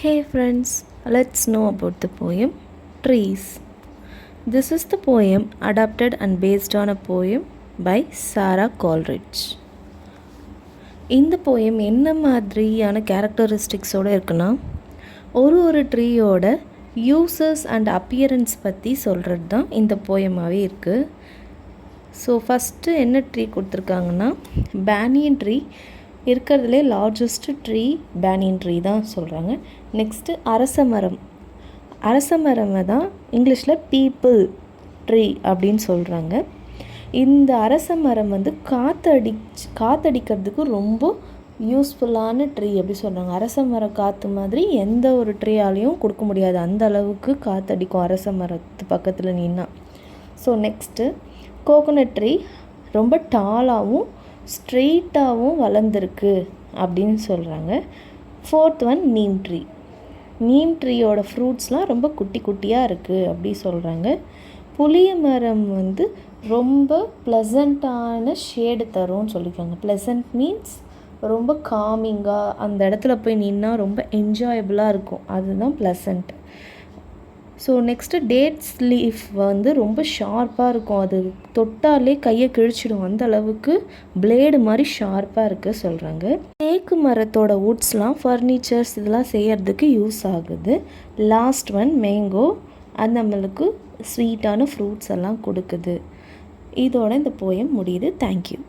Hey friends, let's know about the poem Trees. This is the poem adapted and based on a poem by Sarah Coleridge. இந்த poem என்ன மாதிரியான கேரக்டரிஸ்டிக்ஸோடு இருக்குன்னா ஒரு ட்ரீயோட uses and appearance பற்றி சொல்கிறது தான் இந்த போயமாகவே இருக்குது. ஸோ ஃபஸ்ட்டு என்ன ட்ரீ கொடுத்துருக்காங்கன்னா பேனியன் ட்ரீ, இருக்கிறதுலே லார்ஜஸ்ட் ட்ரீ பேனியன் ட்ரீ தான் சொல்கிறாங்க. நெக்ஸ்ட்டு அரச மரமை தான் இங்கிலீஷில் பீப்புள் ட்ரீ அப்படின்னு சொல்கிறாங்க. இந்த அரச மரம் காற்றடிக்கிறதுக்கு ரொம்ப யூஸ்ஃபுல்லான ட்ரீ அப்படி சொல்கிறாங்க. அரச மரம் காற்று மாதிரி எந்த ஒரு ட்ரீயாலையும் கொடுக்க முடியாது, அந்த அளவுக்கு காற்றடிக்கும் அரச மரத்து பக்கத்தில் நின்னா. ஸோ நெக்ஸ்ட்டு கோகோனட் ட்ரீ ரொம்ப டாலாகவும் ஸ்ட்ரெயிட்டாகவும் வளர்ந்துருக்கு அப்படின்னு சொல்கிறாங்க. ஃபோர்த் ஒன் நீம் ட்ரீயோட ஃப்ரூட்ஸ்லாம் ரொம்ப குட்டி குட்டியாக இருக்குது அப்படி சொல்கிறாங்க. புளிய மரம் ரொம்ப ப்ளசண்ட்டான ஷேடு தரும்னு சொல்லியிருக்காங்க. ப்ளசண்ட் மீன்ஸ் ரொம்ப காமிங்காக, அந்த இடத்துல போய் நின்னா ரொம்ப என்ஜாயபுளாக இருக்கும், அதுதான் pleasant. So next dates leaf ரொம்ப ஷார்ப்பாக இருக்கும், அது தொட்டாலே கையை கிழிச்சிடும், அந்த அளவுக்கு பிளேடு மாதிரி ஷார்ப்பாக இருக்குது சொல்கிறாங்க. தேக்கு மரத்தோட வுட்ஸ்லாம் ஃபர்னிச்சர்ஸ் இதெல்லாம் செய்கிறதுக்கு யூஸ் ஆகுது. லாஸ்ட் ஒன் மேங்கோ, அது நம்மளுக்கு ஸ்வீட்டான ஃப்ரூட்ஸ் எல்லாம் கொடுக்குது. இதோட இந்த போயம் முடியுது. தேங்க்யூ.